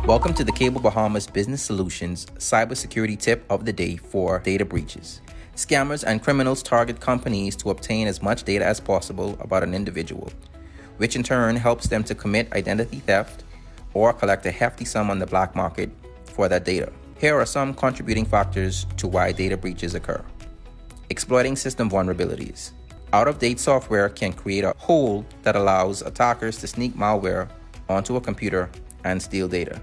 Welcome to the Cable Bahamas Business Solutions cybersecurity tip of the day for data breaches. Scammers and criminals target companies to obtain as much data as possible about an individual, which in turn helps them to commit identity theft or collect a hefty sum on the black market for that data. Here are some contributing factors to why data breaches occur. Exploiting system vulnerabilities. Out-of-date software can create a hole that allows attackers to sneak malware onto a computer and steal data.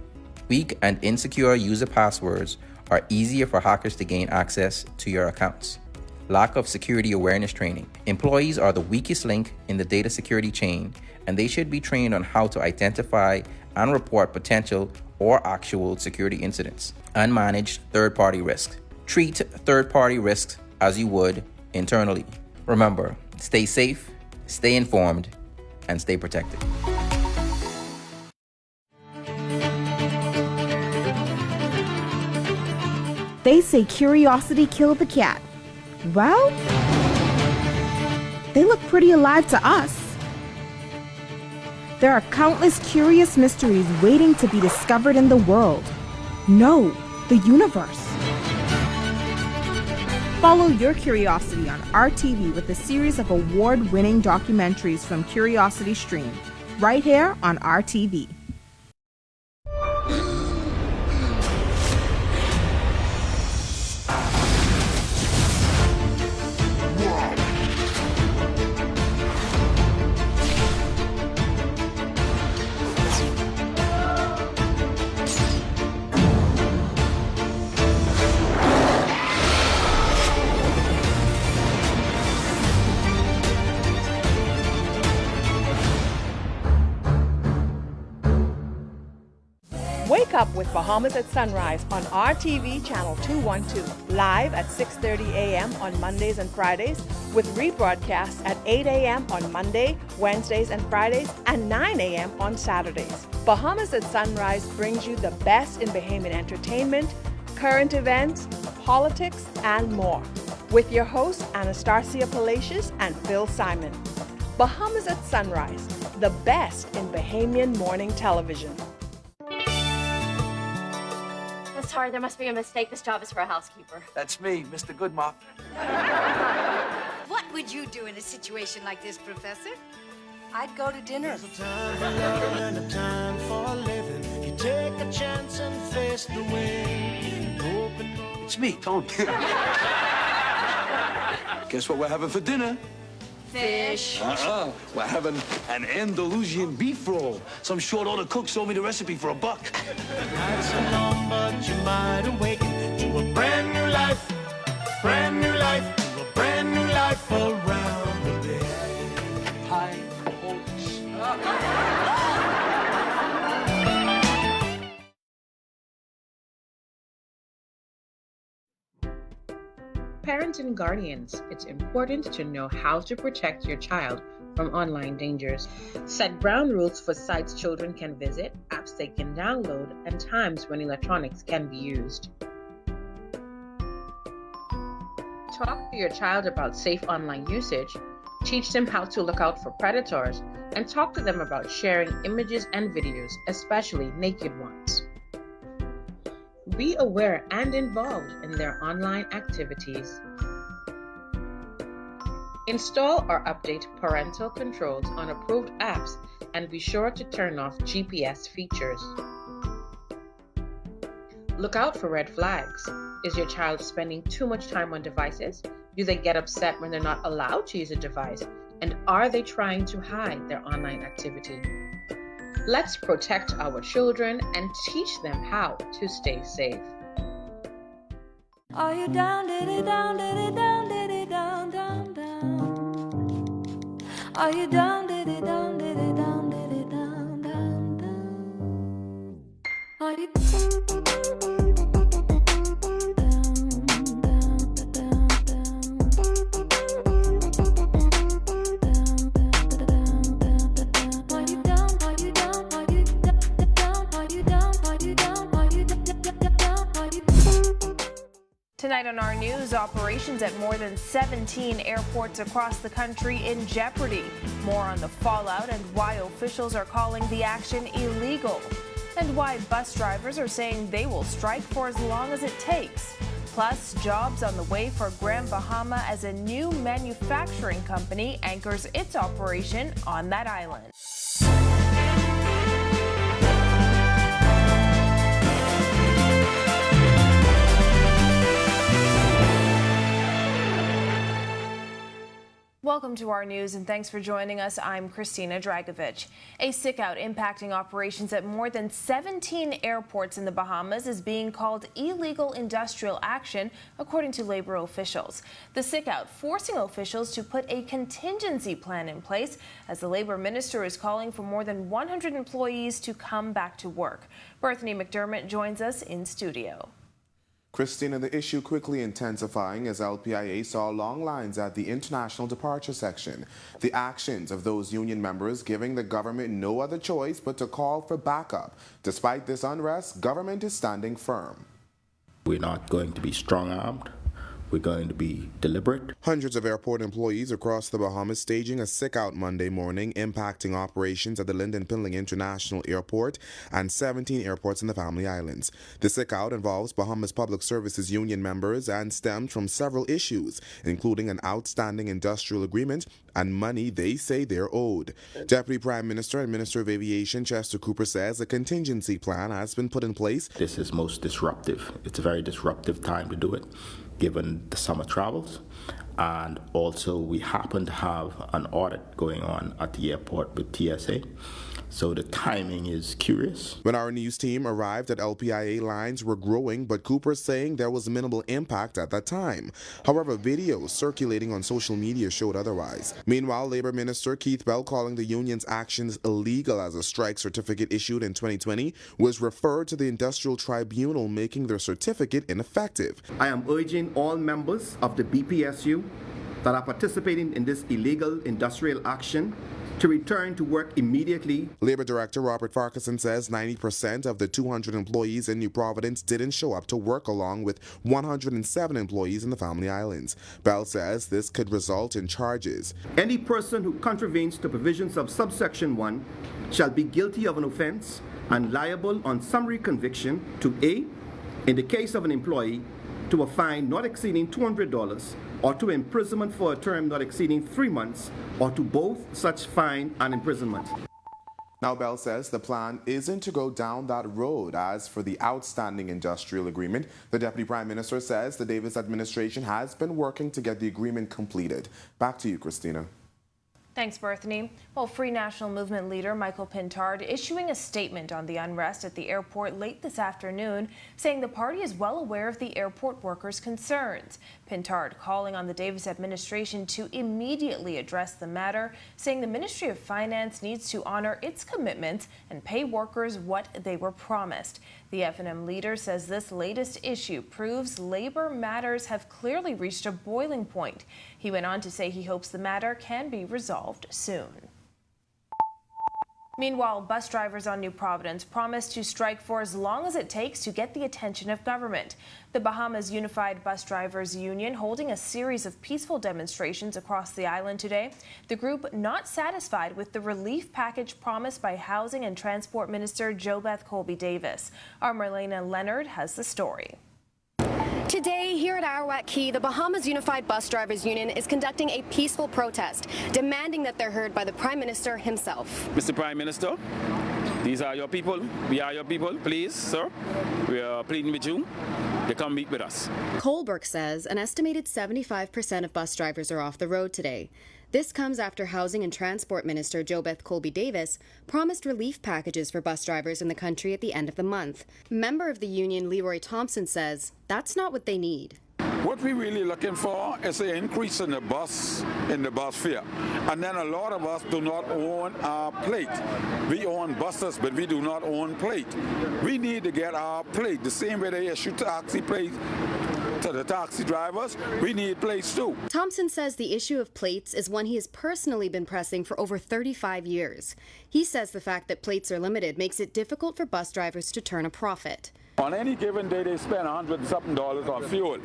Weak and insecure user passwords are easier for hackers to gain access to your accounts. Lack of security awareness training. Employees are the weakest link in the data security chain, and they should be trained on how to identify and report potential or actual security incidents. Unmanaged third-party risks. Treat third-party risks as you would internally. Remember, stay safe, stay informed, and stay protected. They say curiosity killed the cat. Well, they look pretty alive to us. There are countless curious mysteries waiting to be discovered in the world. No, the universe. Follow your curiosity on RTV with a series of award-winning documentaries from Curiosity Stream, right here on RTV. Wake up with Bahamas at Sunrise on RTV Channel 212, live at 6:30 a.m. on Mondays and Fridays, with rebroadcasts at 8 a.m. on Monday, Wednesdays and Fridays, and 9 a.m. on Saturdays. Bahamas at Sunrise brings you the best in Bahamian entertainment, current events, politics, and more, with your hosts Anastasia Palacios and Phil Simon. Bahamas at Sunrise, the best in Bahamian morning television. Sorry, there must be a mistake. This job is for a housekeeper. That's me, Mr. Goodmop. What would you do in a situation like this, Professor? I'd go to dinner. There's a time for loving and a time for living. You take a chance and face the wind. It's me, Tony. Guess what we're having for dinner? Fish. We're having an Andalusian beef roll. Some short order cook sold me the recipe for $1. Nights are long, but you might awaken to a brand new life, to a brand new life around the bend. Hi, folks. Parents and guardians, it's important to know how to protect your child from online dangers. Set ground rules for sites children can visit, apps they can download, and times when electronics can be used. Talk to your child about safe online usage, teach them how to look out for predators, and talk to them about sharing images and videos, especially naked ones. Be aware and involved in their online activities. Install or update parental controls on approved apps and be sure to turn off GPS features. Look out for red flags. Is your child spending too much time on devices? Do they get upset when they're not allowed to use a device? And are they trying to hide their online activity? Let's protect our children and teach them how to stay safe. Are you down, diddy, down, diddy, down, diddy, down, down, down? Are you down, diddy, down, diddy, down, diddy, down, down, down? Are you Tonight on our news, operations at more than 17 airports across the country in jeopardy. More on the fallout and why officials are calling the action illegal. and why bus drivers are saying they will strike for as long as it takes. Plus, jobs on the way for Grand Bahama as a new manufacturing company anchors its operation on that island. Welcome to our news and thanks for joining us. I'm Christina Dragovich. A sick-out impacting operations at more than 17 airports in the Bahamas is being called illegal industrial action, according to labor officials. The sick-out forcing officials to put a contingency plan in place as the labor minister is calling for more than 100 employees to come back to work. Berthany McDermott joins us in studio. Christina, the issue quickly intensifying as LPIA saw long lines at the international departure section. The actions of those union members giving the government no other choice but to call for backup. Despite this unrest, government is standing firm. We're not going to be strong-armed. We're going to be deliberate. Hundreds of airport employees across the Bahamas staging a sick-out Monday morning, impacting operations at the Lynden Pindling International Airport and 17 airports in the Family Islands. The sick-out involves Bahamas Public Services Union members and stems from several issues, including an outstanding industrial agreement and money they say they're owed. Deputy Prime Minister and Minister of Aviation Chester Cooper says a contingency plan has been put in place. This is most disruptive. It's a very disruptive time to do it, given the summer travels, and also we happen to have an audit going on at the airport with TSA, so the timing is curious. When our news team arrived at LPIA, lines were growing, but Cooper's saying there was minimal impact at that time. However, videos circulating on social media showed otherwise. Meanwhile, Labor Minister Keith Bell calling the union's actions illegal as a strike certificate issued in 2020 was referred to the Industrial Tribunal, making their certificate ineffective. I am urging all members of the BPSU that are participating in this illegal industrial action to return to work immediately. Labor Director Robert Farquharson says 90% of the 200 employees in New Providence didn't show up to work, along with 107 employees in the Family Islands. Bell says this could result in charges. Any person who contravenes the provisions of subsection 1 shall be guilty of an offense and liable on summary conviction to A, in the case of an employee, to a fine not exceeding $200, or to imprisonment for a term not exceeding 3 months, or to both such fine and imprisonment. Now, Bell says the plan isn't to go down that road. As for the outstanding industrial agreement, the Deputy Prime Minister says the Davis administration has been working to get the agreement completed. Back to you, Christina. Thanks, Berthany. Well, Free National Movement leader Michael Pintard issuing a statement on the unrest at the airport late this afternoon, saying the party is well aware of the airport workers' concerns. Pintard calling on the Davis administration to immediately address the matter, saying the Ministry of Finance needs to honor its commitments and pay workers what they were promised. The F&M leader says this latest issue proves labor matters have clearly reached a boiling point. He went on to say he hopes the matter can be resolved soon. Meanwhile, bus drivers on New Providence promised to strike for as long as it takes to get the attention of government. The Bahamas Unified Bus Drivers Union holding a series of peaceful demonstrations across the island today. The group not satisfied with the relief package promised by Housing and Transport Minister JoBeth Colby Davis. Our Marlena Leonard has the story. Today, here at Arawak Key, the Bahamas Unified Bus Drivers Union is conducting a peaceful protest, demanding that they're heard by the Prime Minister himself. Mr. Prime Minister, these are your people. We are your people. Please, sir, we are pleading with you to come meet with us. Colberg says an estimated 75% of bus drivers are off the road today. This comes after Housing and Transport Minister JoBeth Colby Davis promised relief packages for bus drivers in the country at the end of the month. Member of the union Leroy Thompson says that's not what they need. What we're really looking for is an increase in the bus fare. And then a lot of us do not own our plate. We own buses, but we do not own plate. We need to get our plate the same way they issue taxi plates to the taxi drivers. We need plates too. Thompson says the issue of plates is one he has personally been pressing for over 35 years. He says the fact that plates are limited makes it difficult for bus drivers to turn a profit. On any given day, they spend $100 and something on fuel.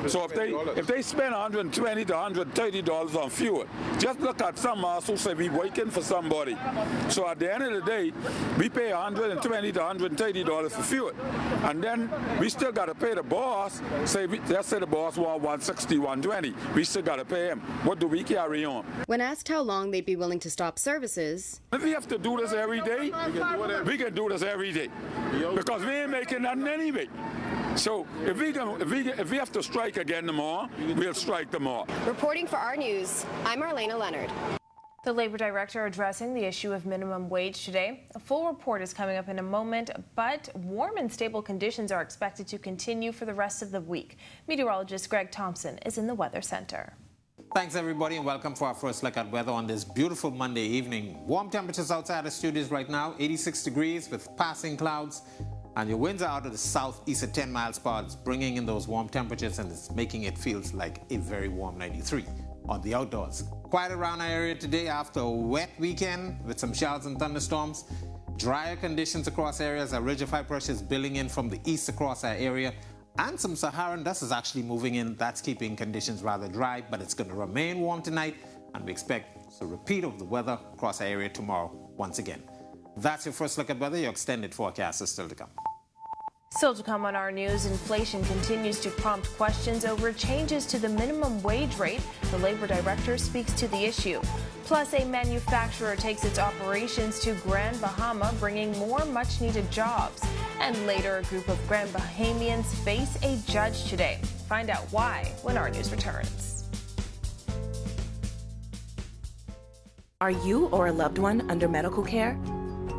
So if they spend $120 to $130 on fuel, just look at some of us who say we working for somebody. So at the end of the day, we pay $120 to $130 for fuel, and then we still got to pay the boss. Let's say the boss want $160, $120. We still got to pay him. What do we carry on? When asked how long they'd be willing to stop services, if we have to do this every day, we can do this every day because we ain't making nothing anyway. So if we have to strike again tomorrow, we'll strike tomorrow. Reporting for our news, I'm Arlena Leonard. The labor director addressing the issue of minimum wage today. A full report is coming up in a moment, but warm and stable conditions are expected to continue for the rest of the week. Meteorologist Greg Thompson is in the Weather Center. Thanks, everybody, and welcome for our first look at weather on this beautiful Monday evening. Warm temperatures outside the studios right now, 86 degrees with passing clouds, and your winds are out of the southeast at 10 miles per hour. It's bringing in those warm temperatures, and it's making it feel like a very warm 93 on the outdoors. Quiet around our area today after a wet weekend with some showers and thunderstorms. Drier conditions across areas. A ridge of high pressure is building in from the east across our area. And some Saharan dust is actually moving in. That's keeping conditions rather dry, but it's going to remain warm tonight, and we expect a repeat of the weather across our area tomorrow once again. That's your first look at weather. Your extended forecast is still to come. Still to come on our news, inflation continues to prompt questions over changes to the minimum wage rate. The labor director speaks to the issue. Plus, a manufacturer takes its operations to Grand Bahama, bringing more much-needed jobs. And later, a group of Grand Bahamians face a judge today. Find out why when our news returns. Are you or a loved one under medical care?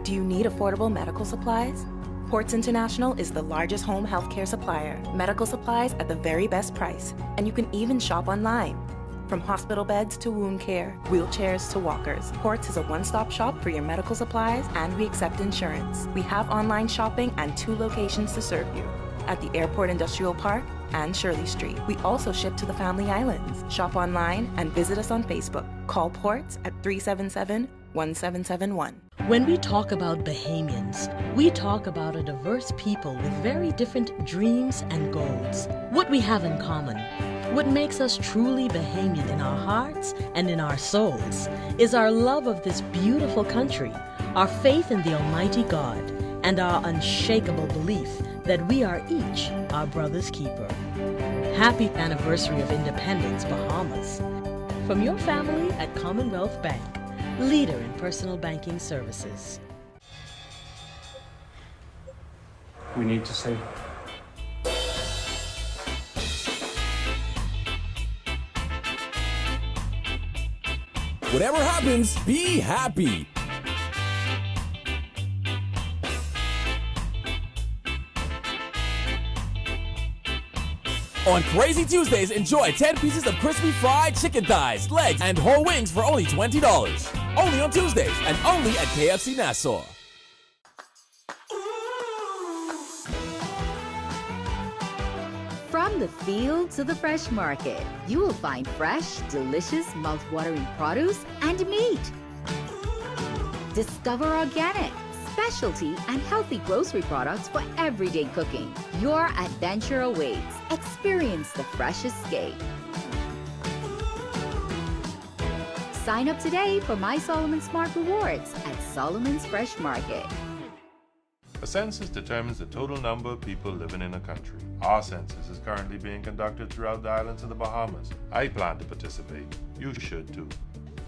Do you need affordable medical supplies? Ports International is the largest home healthcare supplier. Medical supplies at the very best price, and you can even shop online. From hospital beds to wound care, wheelchairs to walkers, Ports is a one-stop shop for your medical supplies, and we accept insurance. We have online shopping and 2 locations to serve you, at the Airport Industrial Park and Shirley Street. We also ship to the Family Islands. Shop online and visit us on Facebook. Call Ports at 377-1771. When we talk about Bahamians, we talk about a diverse people with very different dreams and goals. What we have in common, what makes us truly Bahamian in our hearts and in our souls, is our love of this beautiful country, our faith in the Almighty God, and our unshakable belief that we are each our brother's keeper. Happy anniversary of independence, Bahamas. From your family at Commonwealth Bank, leader in personal banking services. We need to say. Whatever happens, be happy. On Crazy Tuesdays, enjoy 10 pieces of crispy fried chicken thighs, legs, and whole wings for only $20. Only on Tuesdays and only at KFC Nassau. From the field to the fresh market, you will find fresh, delicious, mouth-watering produce and meat. Discover organic, specialty, and healthy grocery products for everyday cooking. Your adventure awaits. Experience the fresh escape. Sign up today for My Solomon Smart Rewards at Solomon's Fresh Market. A census determines the total number of people living in a country. Our census is currently being conducted throughout the islands of the Bahamas. I plan to participate. You should too.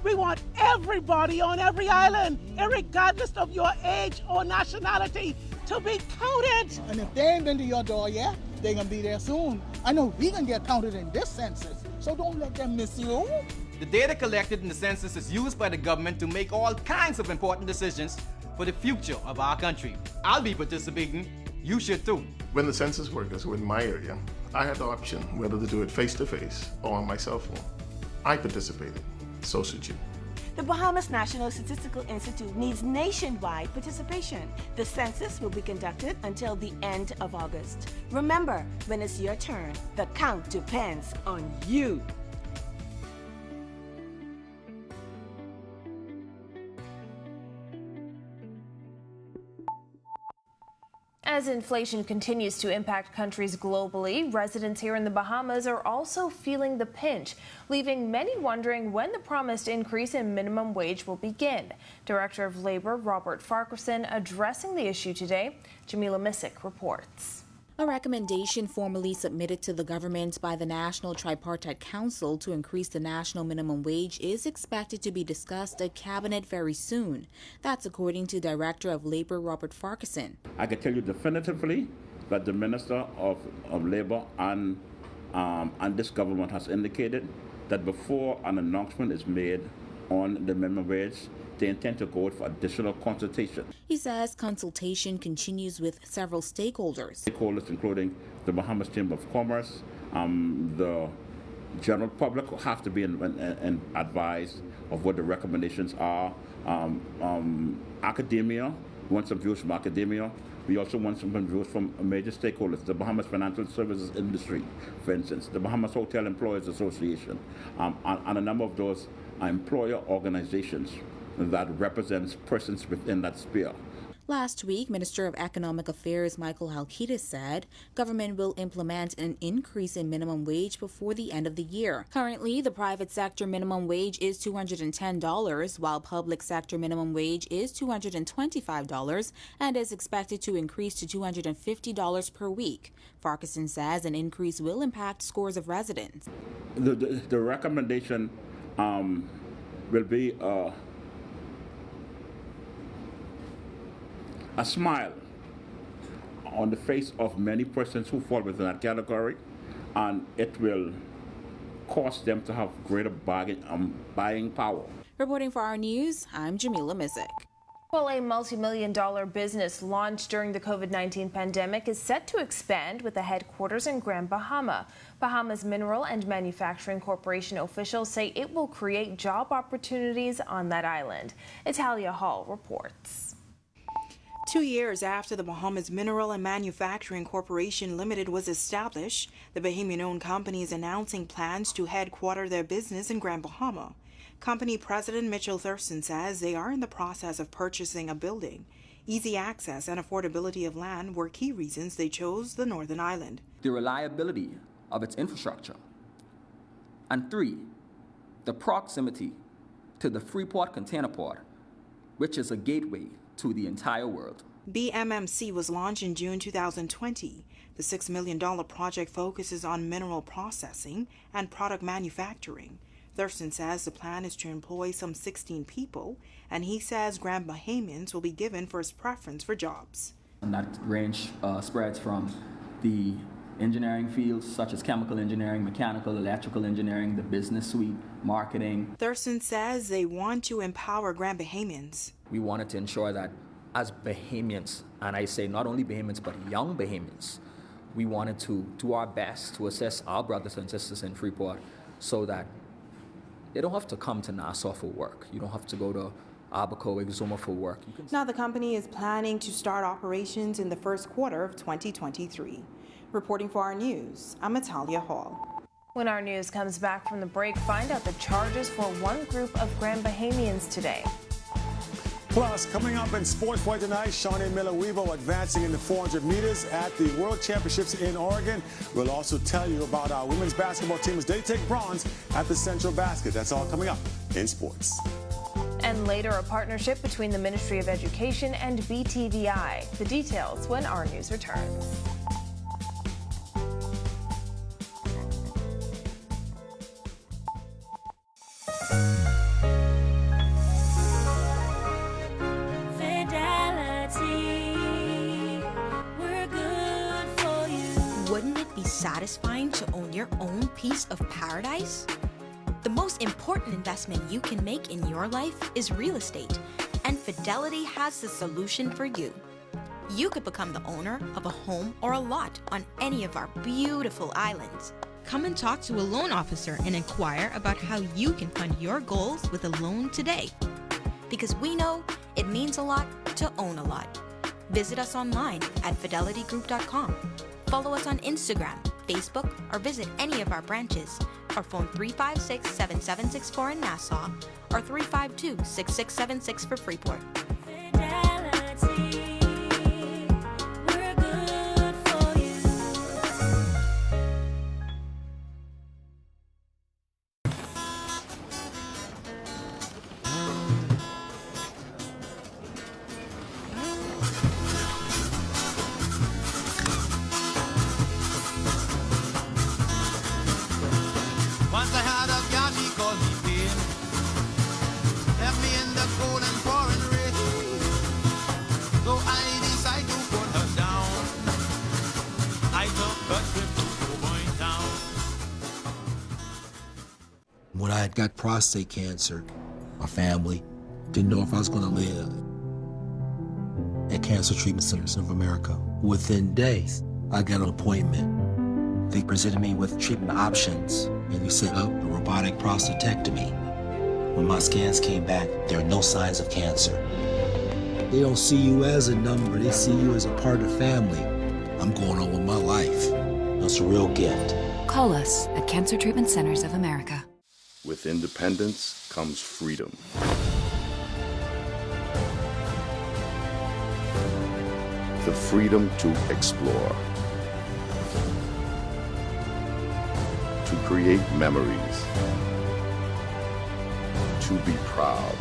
We want everybody on every island, regardless of your age or nationality, to be counted. And if they ain't been to your door yet, they're gonna be there soon. I know we gonna get counted in this census, so don't let them miss you. The data collected in the census is used by the government to make all kinds of important decisions for the future of our country. I'll be participating. You should too. When the census workers were in my area, I had the option whether to do it face-to-face or on my cell phone. I participated. So should you. The Bahamas National Statistical Institute needs nationwide participation. The census will be conducted until the end of August. Remember, when it's your turn, the count depends on you. As inflation continues to impact countries globally, residents here in the Bahamas are also feeling the pinch, leaving many wondering when the promised increase in minimum wage will begin. Director of Labor Robert Farquharson addressing the issue today. Jamila Missick reports. A recommendation formally submitted to the government by the National Tripartite Council to increase the national minimum wage is expected to be discussed at Cabinet very soon. That's according to Director of Labor Robert Farquharson. I can tell you definitively that the Minister of Labor and this government has indicated that before an announcement is made on the minimum wage, they intend to go for additional consultation. He says consultation continues with several stakeholders. Stakeholders including the Bahamas Chamber of Commerce, the general public will have to be advised of what the recommendations are. Academia, we want some views from academia. We also want some views from major stakeholders, the Bahamas Financial Services Industry, for instance, the Bahamas Hotel Employers Association, and a number of those employer organizations that represents persons within that sphere. Last week, Minister of Economic Affairs Michael Halkitis said government will implement an increase in minimum wage before the end of the year. Currently, the private sector minimum wage is $210, while public sector minimum wage is $225 and is expected to increase to $250 per week. Farquharson says an increase will impact scores of residents. The recommendation will be a smile on the face of many persons who fall within that category, and it will cause them to have greater buying power. Reporting for our news, I'm Jamila Missick. Well, a multi-million-dollar business launched during the COVID-19 pandemic is set to expand with a headquarters in Grand Bahama. Bahamas Mineral and Manufacturing Corporation officials say it will create job opportunities on that island. Italia Hall reports. 2 years after the Bahamas Mineral and Manufacturing Corporation Limited was established, the Bahamian-owned company is announcing plans to headquarter their business in Grand Bahama. Company President Mitchell Thurston says they are in the process of purchasing a building. Easy access and affordability of land were key reasons they chose the Northern Island. The reliability of its infrastructure. And 3, the proximity to the Freeport Container Port, which is a gateway to the entire world. BMMC was launched in June 2020. The $6 million project focuses on mineral processing and product manufacturing. Thurston says the plan is to employ some 16 people, and he says Grand Bahamians will be given first preference for jobs. And that range spreads from the engineering fields such as chemical engineering, mechanical, electrical engineering, the business suite, marketing. Thurston says they want to empower Grand Bahamians. We wanted to ensure that as Bahamians, and I say not only Bahamians but young Bahamians, we wanted to do our best to assist our brothers and sisters in Freeport so that they don't have to come to Nassau for work. You don't have to go to Abaco, Exuma for work. Now the company is planning to start operations in the first quarter of 2023. Reporting for our news, I'm Italia Hall. When our news comes back from the break, find out the charges for one group of Grand Bahamians today. Plus, coming up in Sports Point tonight, Shawnee Miller-Weebo advancing in the 400 meters at the World Championships in Oregon. We'll also tell you about our women's basketball team as they take bronze at the Central Basket. That's all coming up in sports. And later, a partnership between the Ministry of Education and BTVI. The details when our news returns. Satisfying to own your own piece of paradise? The most important investment you can make in your life is real estate, and Fidelity has the solution for you. You could become the owner of a home or a lot on any of our beautiful islands. Come and talk to a loan officer and inquire about how you can fund your goals with a loan today. Because we know it means a lot to own a lot. Visit us online at fidelitygroup.com. Follow us on Instagram, Facebook, or visit any of our branches, or phone 356-7764 in Nassau, or 352-6676 for Freeport. Fidelity, we're good. had got prostate cancer. My family didn't know if I was going to live. At Cancer Treatment Centers of America, within days, I got an appointment. They presented me with treatment options, and we set up a robotic prostatectomy. When my scans came back, there are no signs of cancer. They don't see you as a number, they see you as a part of the family. I'm going on with my life. That's a real gift. Call us at Cancer Treatment Centers of America. With independence comes freedom. The freedom to explore, to create memories, to be proud,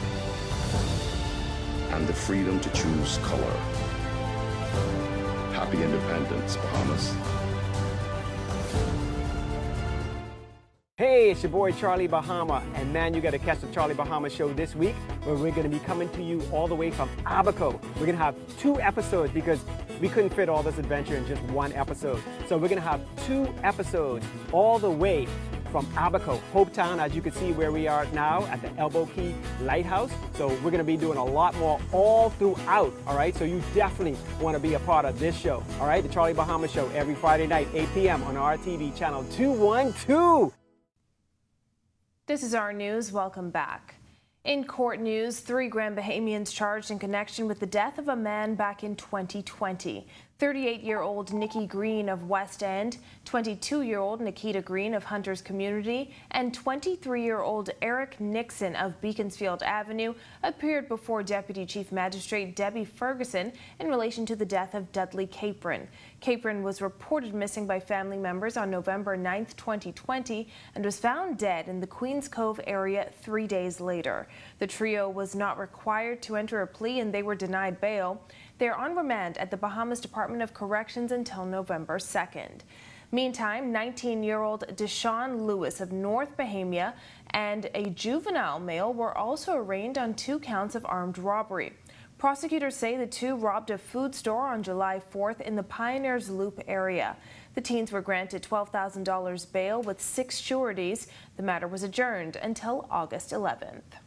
and the freedom to choose color. Happy Independence, Bahamas. Hey, it's your boy Charlie Bahama, and man, you got to catch the Charlie Bahama show this week, where we're going to be coming to you all the way from Abaco. We're going to have 2 episodes because we couldn't fit all this adventure in just 1 episode. So we're going to have 2 episodes all the way from Abaco, Hopetown, as you can see where we are now at the Elbow Key Lighthouse. So we're going to be doing a lot more all throughout, all right? So you definitely want to be a part of this show, all right? The Charlie Bahama Show every Friday night, 8 p.m. on RTV channel 212. This is our news. Welcome back. In court news, 3 Grand Bahamians charged in connection with the death of a man back in 2020. 38-year-old Nikki Green of West End, 22-year-old Nikita Green of Hunters Community, and 23-year-old Eric Nixon of Beaconsfield Avenue appeared before Deputy Chief Magistrate Debbie Ferguson in relation to the death of Dudley Capron. Capron was reported missing by family members on November 9, 2020, and was found dead in the Queens Cove area 3 days later. The trio was not required to enter a plea and they were denied bail. They are on remand at the Bahamas Department of Corrections until November 2nd. Meantime, 19-year-old Deshaun Lewis of North Bahamia and a juvenile male were also arraigned on 2 counts of armed robbery. Prosecutors say the 2 robbed a food store on July 4th in the Pioneers Loop area. The teens were granted $12,000 bail with 6 sureties. The matter was adjourned until August 11th.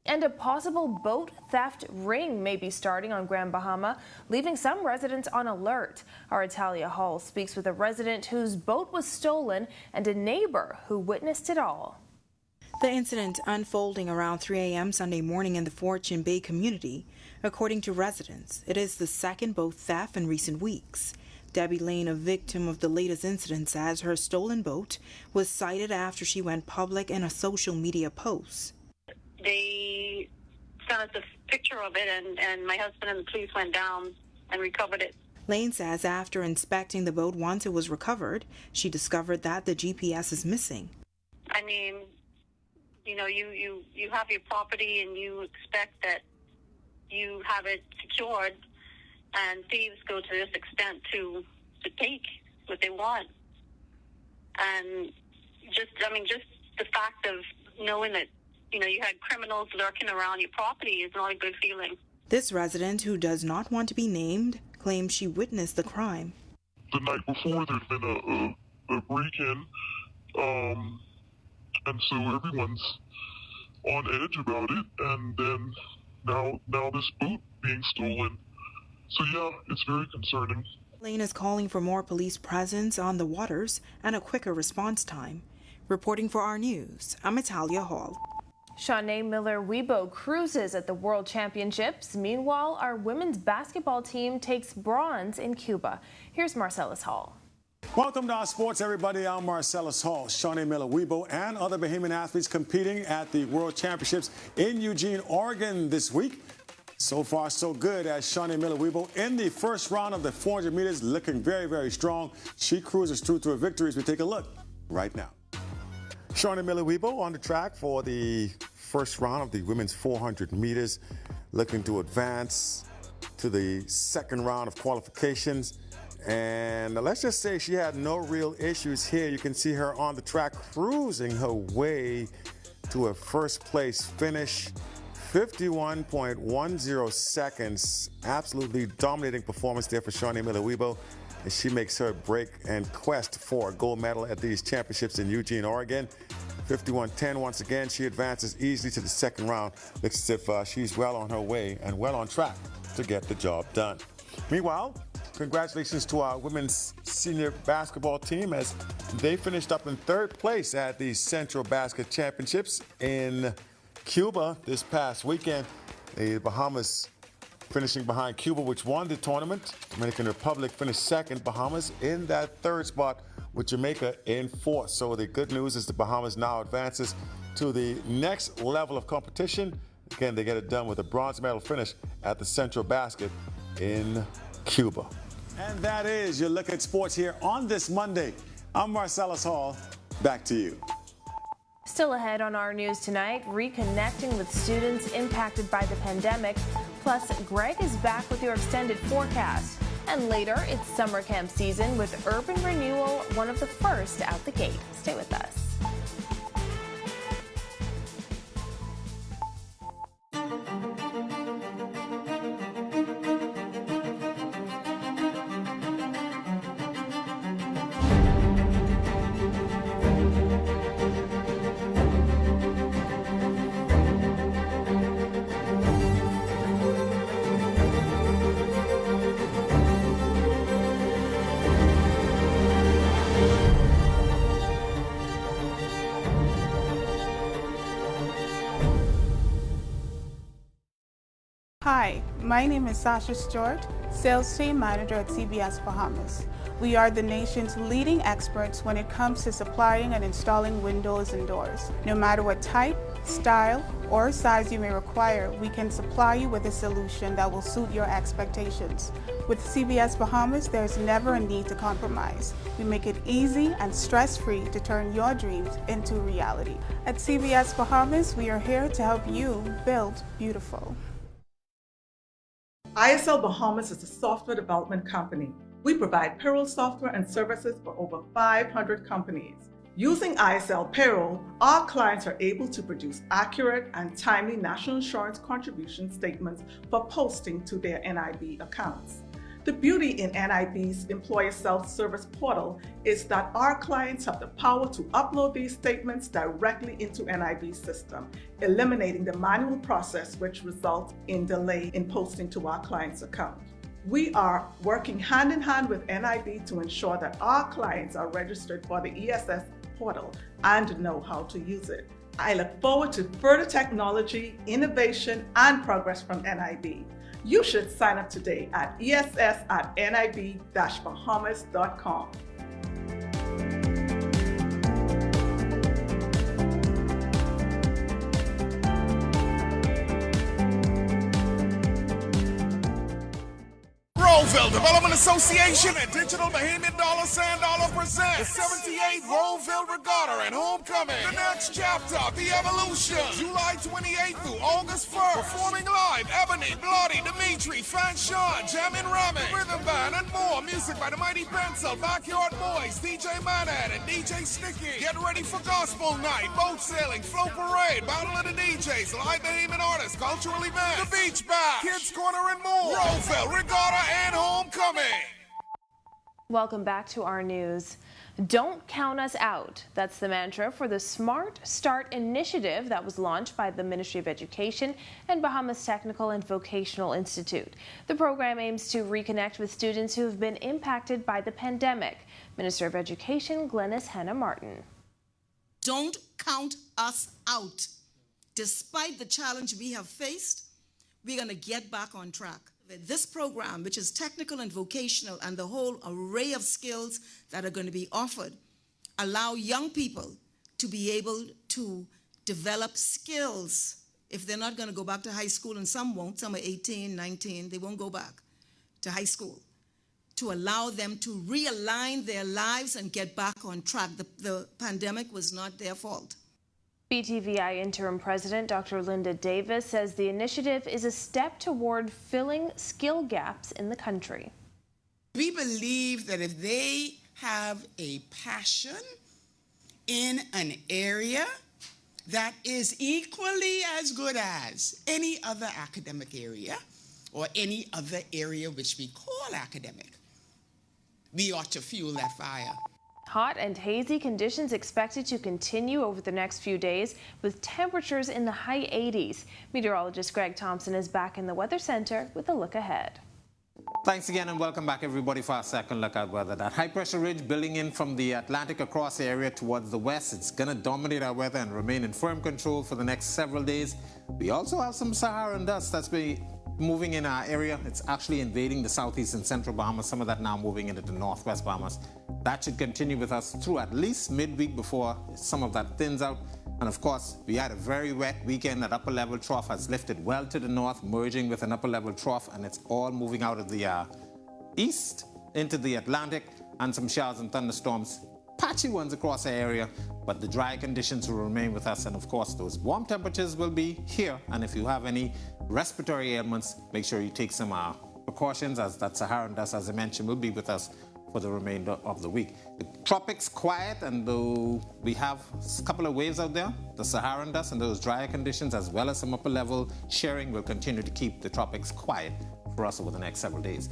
And a possible boat theft ring may be starting on Grand Bahama, leaving some residents on alert. Our Italia Hall speaks with a resident whose boat was stolen and a neighbor who witnessed it all. The incident unfolding around 3 a.m. Sunday morning in the Fortune Bay community. According to residents, it is the second boat theft in recent weeks. Debbie Lane, a victim of the latest incident, says her stolen boat was sighted after she went public in a social media post. They sent us a picture of it, and my husband and the police went down and recovered it. Lane says after inspecting the boat once it was recovered, she discovered that the GPS is missing. I mean, you know, you have your property and you expect that you have it secured, and thieves go to this extent to take what they want. And just the fact of knowing that, you know, you had criminals lurking around your property is not a good feeling. This resident, who does not want to be named, claims she witnessed the crime. The night before, there'd been a break-in, and so everyone's on edge about it, and then now this boat being stolen. So yeah, it's very concerning. Lane is calling for more police presence on the waters and a quicker response time. Reporting for our news, I'm Italia Hall. Shanae Miller-Weibo cruises at the World Championships. Meanwhile, our women's basketball team takes bronze in Cuba. Here's Marcellus Hall. Welcome to our sports, everybody. I'm Marcellus Hall. Shanae Miller-Weibo and other Bahamian athletes competing at the World Championships in Eugene, Oregon this week. So far, so good as Shanae Miller-Weibo in the first round of the 400 meters, looking very, very strong. She cruises through to a victory as we take a look right now. Shanae Miller-Weibo on the track for the first round of the women's 400 meters, looking to advance to the second round of qualifications. And let's just say she had no real issues here. You can see her on the track cruising her way to a first place finish. 51.10 seconds. Absolutely dominating performance there for Shanae Miller-Weibo. And she makes her break and quest for a gold medal at these championships in Eugene, Oregon. 51-10. Once again, she advances easily to the second round. Looks as if she's well on her way and well on track to get the job done. Meanwhile, congratulations to our women's senior basketball team as they finished up in third place at the Central Basket Championships in Cuba this past weekend. The Bahamas finishing behind Cuba, which won the tournament. Dominican Republic finished second. Bahamas in that third spot with Jamaica in fourth. So the good news is the Bahamas now advances to the next level of competition. Again, they get it done with a bronze medal finish at the Central Basket in Cuba. And that is your look at sports here on this Monday. I'm Marcellus Hall. Back to you. Still ahead on our news tonight, reconnecting with students impacted by the pandemic. Plus, Greg is back with your extended forecast. And later, it's summer camp season with Urban Renewal, one of the first out the gate. Stay with us. Hi, my name is Sasha Stewart, Sales Team Manager at CBS Bahamas. We are the nation's leading experts when it comes to supplying and installing windows and doors. No matter what type, style, or size you may require, we can supply you with a solution that will suit your expectations. With CBS Bahamas, there's never a need to compromise. We make it easy and stress-free to turn your dreams into reality. At CBS Bahamas, we are here to help you build beautiful. ISL Bahamas is a software development company. We provide payroll software and services for over 500 companies. Using ISL Payroll, our clients are able to produce accurate and timely national insurance contribution statements for posting to their NIB accounts. The beauty in NIB's employer self-service portal is that our clients have the power to upload these statements directly into NIB's system, eliminating the manual process which results in delay in posting to our client's account. We are working hand in hand with NIB to ensure that our clients are registered for the ESS portal and know how to use it. I look forward to further technology, innovation, and progress from NIB. You should sign up today at ess@nib-bahamas.com. Roseville Development Association and Digital Bahamian Dollar Sand Dollar present the 78th Roseville Regatta and Homecoming. The next chapter, The Evolution. July 28th through August 1st. Performing live, Ebony, Bloody, Dimitri, Fanshawn, Jamin Rami, Rhythm Band, and more. Music by the Mighty Pencil, Backyard Boys, DJ Manad, and DJ Sticky. Get ready for Gospel Night, Boat Sailing, Flow Parade, Battle of the DJs, live Bahamian artists, cultural events, The Beach Bash, Kids Corner, and more. Roseville Regatta and Homecoming. Welcome back to our news. Don't count us out. That's the mantra for the Smart Start initiative that was launched by the Ministry of Education and Bahamas Technical and Vocational Institute. The program aims to reconnect with students who have been impacted by the pandemic. Minister of Education Glenys Hanna Martin. Don't count us out. Despite the challenge we have faced, we're going to get back on track. This program, which is technical and vocational, and the whole array of skills that are going to be offered, allow young people to be able to develop skills. If they're not going to go back to high school, and some won't, some are 18, 19, they won't go back to high school, to allow them to realign their lives and get back on track. The pandemic was not their fault. BTVI Interim President Dr. Linda Davis says the initiative is a step toward filling skill gaps in the country. We believe that if they have a passion in an area that is equally as good as any other academic area or any other area which we call academic, we ought to fuel that fire. Hot and hazy conditions expected to continue over the next few days with temperatures in the high 80s. Meteorologist Greg Thompson is back in the Weather Center with a look ahead. Thanks again and welcome back everybody for our second look at weather. That high pressure ridge building in from the Atlantic across the area towards the west. It's going to dominate our weather and remain in firm control for the next several days. We also have some Saharan dust that's been moving in our area. It's actually invading the southeast and central Bahamas. Some of that now moving into the northwest Bahamas. That should continue with us through at least midweek before some of that thins out. And of course, we had a very wet weekend. That upper level trough has lifted well to the north, merging with an upper level trough, and it's all moving out of the east into the Atlantic, and some showers and thunderstorms, patchy ones across the area, but the dry conditions will remain with us. And of course, those warm temperatures will be here. And if you have any respiratory ailments, make sure you take some precautions, as that Saharan dust, as I mentioned, will be with us for the remainder of the week. The tropics quiet, and though we have a couple of waves out there, the Saharan dust and those drier conditions, as well as some upper level sharing, will continue to keep the tropics quiet for us over the next several days.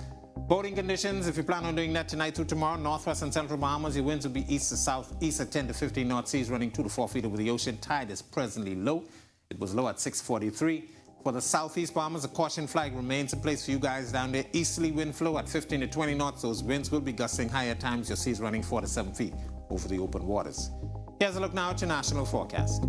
Boating conditions, if you plan on doing that tonight through tomorrow, northwest and central Bahamas, your winds will be east to southeast at 10 to 15 knot, seas running 2 to 4 feet over the ocean. Tide is presently low. It was low at 6:43. For the southeast Bahamas, a caution flag remains in place for you guys down there. Easterly wind flow at 15 to 20 knots. Those winds will be gusting higher times. Your seas running 4 to 7 feet over the open waters. Here's a look now at your national forecast.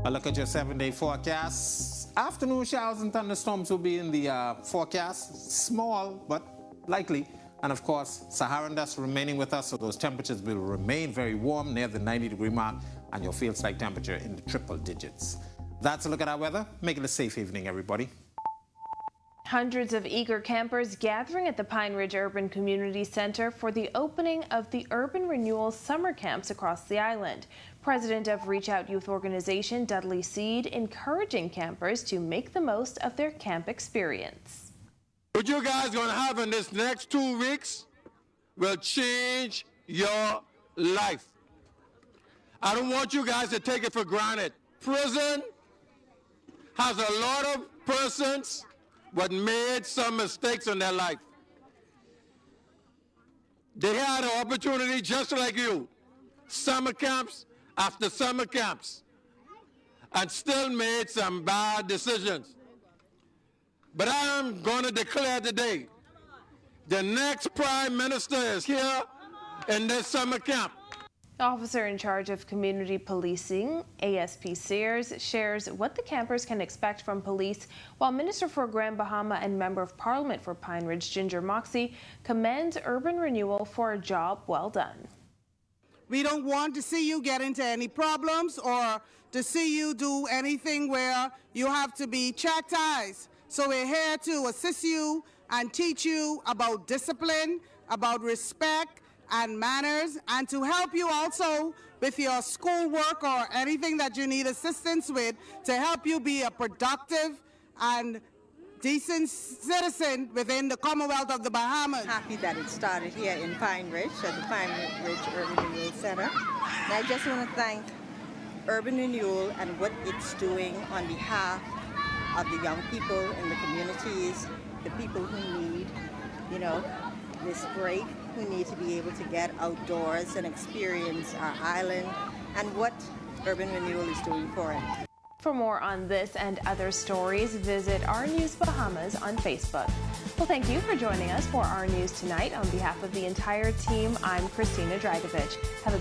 A look at your 7-day forecast. Afternoon showers and thunderstorms will be in the forecast. Small, but likely. And of course, Saharan dust remaining with us, so those temperatures will remain very warm near the 90-degree mark, and your field side temperature in the triple digits. That's a look at our weather. Make it a safe evening, everybody. Hundreds of eager campers gathering at the Pine Ridge Urban Community Center for the opening of the Urban Renewal summer camps across the island. President of Reach Out Youth Organization, Dudley Seed, encouraging campers to make the most of their camp experience. What you guys going to have in this next 2 weeks will change your life. I don't want you guys to take it for granted. Prison has a lot of persons that made some mistakes in their life. They had an opportunity just like you, summer camps after summer camps, and still made some bad decisions. But I am going to declare today, the next Prime Minister is here in this summer camp. The officer in charge of community policing, ASP Sears, shares what the campers can expect from police, while Minister for Grand Bahama and Member of Parliament for Pine Ridge, Ginger Moxie, commends Urban Renewal for a job well done. We don't want to see you get into any problems or to see you do anything where you have to be chastised. So we're here to assist you and teach you about discipline, about respect and manners, and to help you also with your schoolwork or anything that you need assistance with to help you be a productive and decent citizen within the Commonwealth of the Bahamas. Happy that it started here in Pine Ridge at the Pine Ridge Urban Renewal Center. And I just want to thank Urban Renewal and what it's doing on behalf of the young people in the communities, the people who need, this break, who need to be able to get outdoors and experience our island, and what Urban Renewal is doing for it. For more on this and other stories, visit Our News Bahamas on Facebook. Well, thank you for joining us for Our News Tonight. On behalf of the entire team, I'm Christina Dragovich. Have a